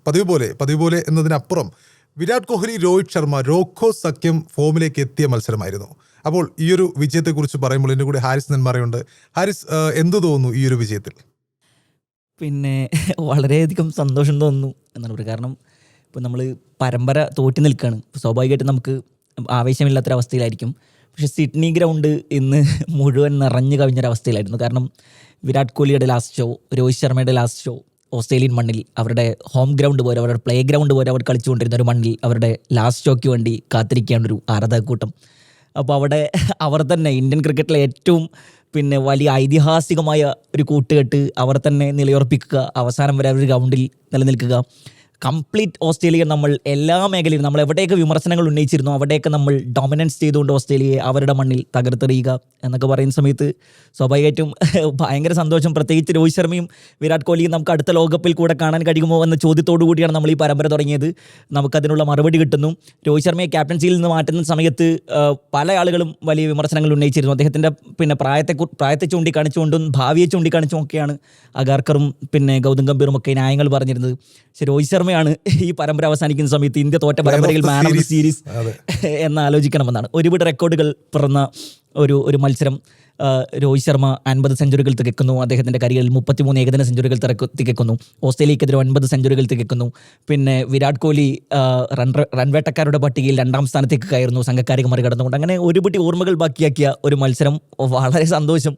പതിവ് പോലെ എന്നതിനപ്പുറം വിരാട് കോഹ്ലി, രോഹിത് ശർമ്മ, റോക്കോ സഖ്യം ഫോമിലേക്ക് എത്തിയ മത്സരമായിരുന്നു. അപ്പോൾ ഈ ഒരു വിജയത്തെക്കുറിച്ച് പറയുമ്പോൾ എൻ്റെ കൂടെ ഹാരിസ് നെന്മാറയുണ്ട്. ഹാരിസ്, എന്തു തോന്നുന്നു ഈ ഒരു വിജയത്തിൽ? പിന്നെ വളരെയധികം സന്തോഷം തോന്നുന്നു എന്നാണ് പറയുക. കാരണം ഇപ്പോൾ നമ്മൾ പരമ്പര തോറ്റി നിൽക്കുകയാണ്. സ്വാഭാവികമായിട്ടും നമുക്ക് ആവേശമില്ലാത്തൊരവസ്ഥയിലായിരിക്കും. പക്ഷേ സിഡ്നി ഗ്രൗണ്ട് ഇന്ന് മുഴുവൻ നിറഞ്ഞു കവിഞ്ഞൊരവസ്ഥയിലായിരുന്നു. കാരണം വിരാട് കോഹ്ലിയുടെ ലാസ്റ്റ് ഷോ, രോഹിത് ശർമ്മയുടെ ലാസ്റ്റ് ഷോ ഓസ്ട്രേലിയൻ മണ്ണിൽ, അവരുടെ ഹോം ഗ്രൗണ്ട് പോലെ, അവരുടെ പ്ലേ ഗ്രൗണ്ട് പോലെ അവർ കളിച്ചുകൊണ്ടിരുന്ന ഒരു മണ്ണിൽ അവരുടെ ലാസ്റ്റ് ഷോയ്ക്ക് വേണ്ടി കാത്തിരിക്കുകയാണ് ഒരു ആരാധകക്കൂട്ടം. അപ്പോൾ അവിടെ അവർ തന്നെ ഇന്ത്യൻ ക്രിക്കറ്റിലെ ഏറ്റവും വലിയ ഐതിഹാസികമായ ഒരു കൂട്ടുകെട്ട് അവർ തന്നെ നിലയുറപ്പിക്കുക, അവസാനം വരെ ഒരു ഗ്രൗണ്ടിൽ നിലനിൽക്കുക. കംപ്ലീറ്റ് ഓസ്ട്രേലിയ നമ്മൾ എല്ലാ മേഖലയിലും നമ്മൾ എവിടെയൊക്കെ വിമർശനങ്ങൾ ഉന്നയിച്ചിരുന്നു അവിടെയൊക്കെ നമ്മൾ ഡോമിനൻസ് ചെയ്തുകൊണ്ട് ഓസ്ട്രേലിയയെ അവരുടെ മണ്ണിൽ തകർത്തെറിയുക എന്നൊക്കെ പറയുന്ന സമയത്ത് സ്വാഭാവികമായിട്ടും ഭയങ്കര സന്തോഷം. പ്രത്യേകിച്ച് രോഹിത് ശർമ്മയും വിരാട് കോഹ്ലിയും നമുക്ക് അടുത്ത ലോകകപ്പിൽ കൂടെ കാണാൻ കഴിയുമോ എന്ന ചോദ്യത്തോടു കൂടിയാണ് നമ്മൾ ഈ പരമ്പര തുടങ്ങിയത്. നമുക്കതിനുള്ള മറുപടി കിട്ടുന്നു. രോഹിത് ശർമ്മയെ ക്യാപ്റ്റൻസിയിൽ നിന്ന് മാറ്റുന്ന സമയത്ത് പല ആളുകളും വലിയ വിമർശനങ്ങൾ ഉന്നയിച്ചിരുന്നു. അദ്ദേഹത്തിൻ്റെ പ്രായത്തെ ചൂണ്ടിക്കാണിച്ചുകൊണ്ടും ഭാവിയെ ചൂണ്ടിക്കാണിച്ചും ഒക്കെയാണ് അഗാർക്കറും ഗൗതം ഗംഭീറും ഒക്കെ ന്യായങ്ങൾ പറഞ്ഞിരുന്നത്. പക്ഷേ രോഹിത് ശർമ്മയാണ് ഈ പരമ്പര അവസാനിക്കുന്ന സമയത്ത് ഇന്ത്യ തോറ്റ പരമ്പരയിൽ മാൻ ഓഫ് ദി സീരീസ് എന്ന് ആലോചിക്കണമെന്നാണ്. ഒരുപാട് റെക്കോർഡുകൾ പിറന്ന ഒരു മത്സരം. രോഹിത് ശർമ്മ 50 സെഞ്ചുറികൾ തികക്കുന്നു. അദ്ദേഹത്തിൻ്റെ കരിയറിൽ 33 ഏകദിന സെഞ്ചുറികൾ തികക്കുന്നു. ഓസ്ട്രേലിയക്കെതിരെ 9 സെഞ്ചുറികൾ തികക്കുന്നു. വിരാട് കോഹ്ലി റൺവേട്ടക്കാരുടെ പട്ടികയിൽ 2ാം സ്ഥാനത്തേക്ക് കയറുന്നു, സംഘക്കാരെ മറികടന്നുകൊണ്ട്. അങ്ങനെ ഒരുപിടി ഓർമ്മകൾ ബാക്കിയാക്കിയ ഒരു മത്സരം. വളരെ സന്തോഷം